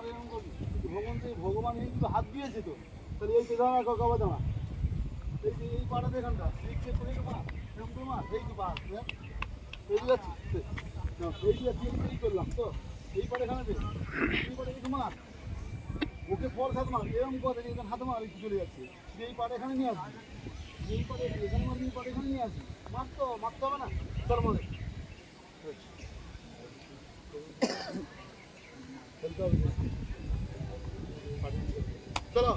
আবার এরকম করবি ভগবান এই কিন্তু হাত দিয়েছে তো তাহলে এই তো দাঁড়া কাকা দাঁড়া এই পাড়াতে এখানটা এই করে মার এরকম করে মার এই তো পাড় এই যাচ্ছি এই যাচ্ছি এই করলাম তো এই পাড়ে এখানে এই পাড়ে এই মার ওকে পর হাত মার এরকম করে এখানে হাত মার একটু চলে যাচ্ছে এই পাড়ে এখানে নিয়ে আসবি এই পাড়ে এখানে মারবি এই পাড়ে এখানে নিয়ে আসবি মারতে হবে না তোর মনে চলো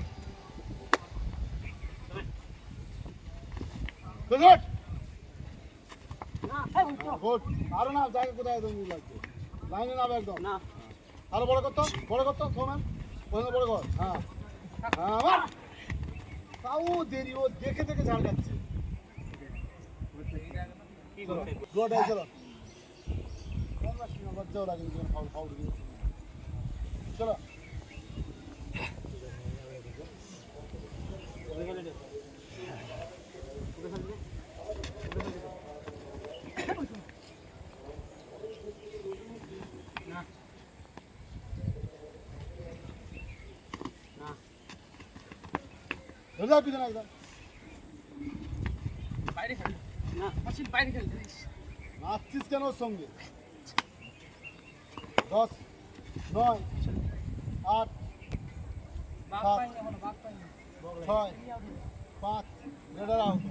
আরো না জায়গা কোথায় লাগছে লাইনে নামে একদম না আরো বড় করতো শোনেন ওখানে বড় কর হ্যাঁ হ্যাঁ তাও দেরি ও দেখে দেখে ঝাড় যাচ্ছে চলো লজ্জাও লাগে ফাউল ফাউল চলো পিছনে একদম বাইরে খেল না মাসিন বাইরে খেলতে দিস নাচছিস কেন ওর সঙ্গে 10 9 8 বাপ পাইনি আমার বাপ পাইনি 6 5 রেডার আউট